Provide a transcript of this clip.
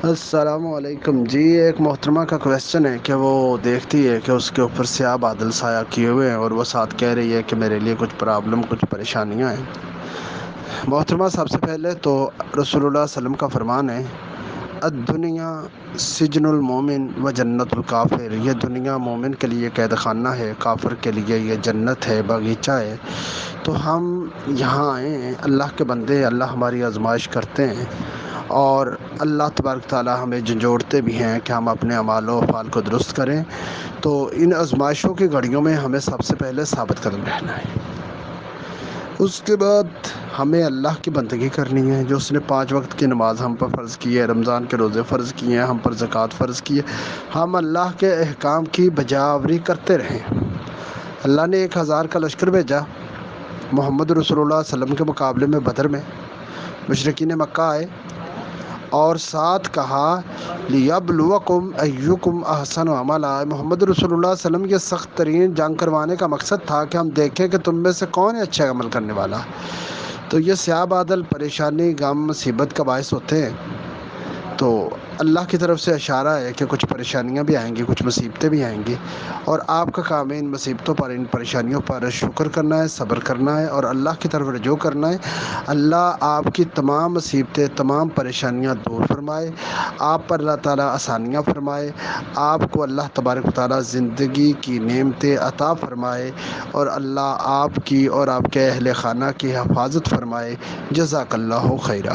السلام علیکم جی۔ ایک محترمہ کا کویسچن ہے کہ وہ دیکھتی ہے کہ اس کے اوپر سیاہ بادل سایہ کیے ہوئے ہیں اور وہ ساتھ کہہ رہی ہے کہ میرے لیے کچھ پرابلم کچھ پریشانیاں ہیں۔ محترمہ، سب سے پہلے تو رسول اللہ صلی اللہ علیہ وسلم کا فرمان ہے، الدنیا سجن المومن و جنت الکافر۔ یہ دنیا مومن کے لیے قید خانہ ہے، کافر کے لیے یہ جنت ہے، باغیچہ ہے۔ تو ہم یہاں آئے ہیں، اللہ کے بندے، اللہ ہماری آزمائش کرتے ہیں اور اللہ تبارک تعالیٰ ہمیں جھنجھوڑتے بھی ہیں کہ ہم اپنے اعمال و افعال کو درست کریں۔ تو ان آزمائشوں کی گھڑیوں میں ہمیں سب سے پہلے ثابت قدم رہنا ہے۔ اس کے بعد ہمیں اللہ کی بندگی کرنی ہے، جو اس نے 5 وقت کی نماز ہم پر فرض کی ہے، رمضان کے روزے فرض کیے ہیں، ہم پر زکوٰۃ فرض کی ہے۔ ہم اللہ کے احکام کی بجاوری کرتے رہیں۔ اللہ نے 1000 کا لشکر بھیجا محمد رسول اللہ صلی اللہ علیہ وسلم کے مقابلے میں بدر میں۔ مشرکین مکہ آئے اور ساتھ کہا لیبلوکم ایکم احسن عملا۔ محمد رسول اللہ صلی اللہ علیہ وسلم یہ سخت ترین جنگ کروانے کا مقصد تھا کہ ہم دیکھیں کہ تم میں سے کون ہے اچھا عمل کرنے والا۔ تو یہ سیاہ بادل پریشانی، غم، مصیبت کا باعث ہوتے ہیں۔ تو اللہ کی طرف سے اشارہ ہے کہ کچھ پریشانیاں بھی آئیں گی، کچھ مصیبتیں بھی آئیں گی، اور آپ کا کام ہے ان مصیبتوں پر، ان پریشانیوں پر شکر کرنا ہے، صبر کرنا ہے اور اللہ کی طرف رجوع کرنا ہے۔ اللہ آپ کی تمام مصیبتیں، تمام پریشانیاں دور فرمائے، آپ پر اللہ تعالیٰ آسانیاں فرمائے، آپ کو اللہ تبارک و تعالیٰ زندگی کی نعمتیں عطا فرمائے، اور اللہ آپ کی اور آپ کے اہل خانہ کی حفاظت فرمائے۔ جزاک اللہ خیرہ۔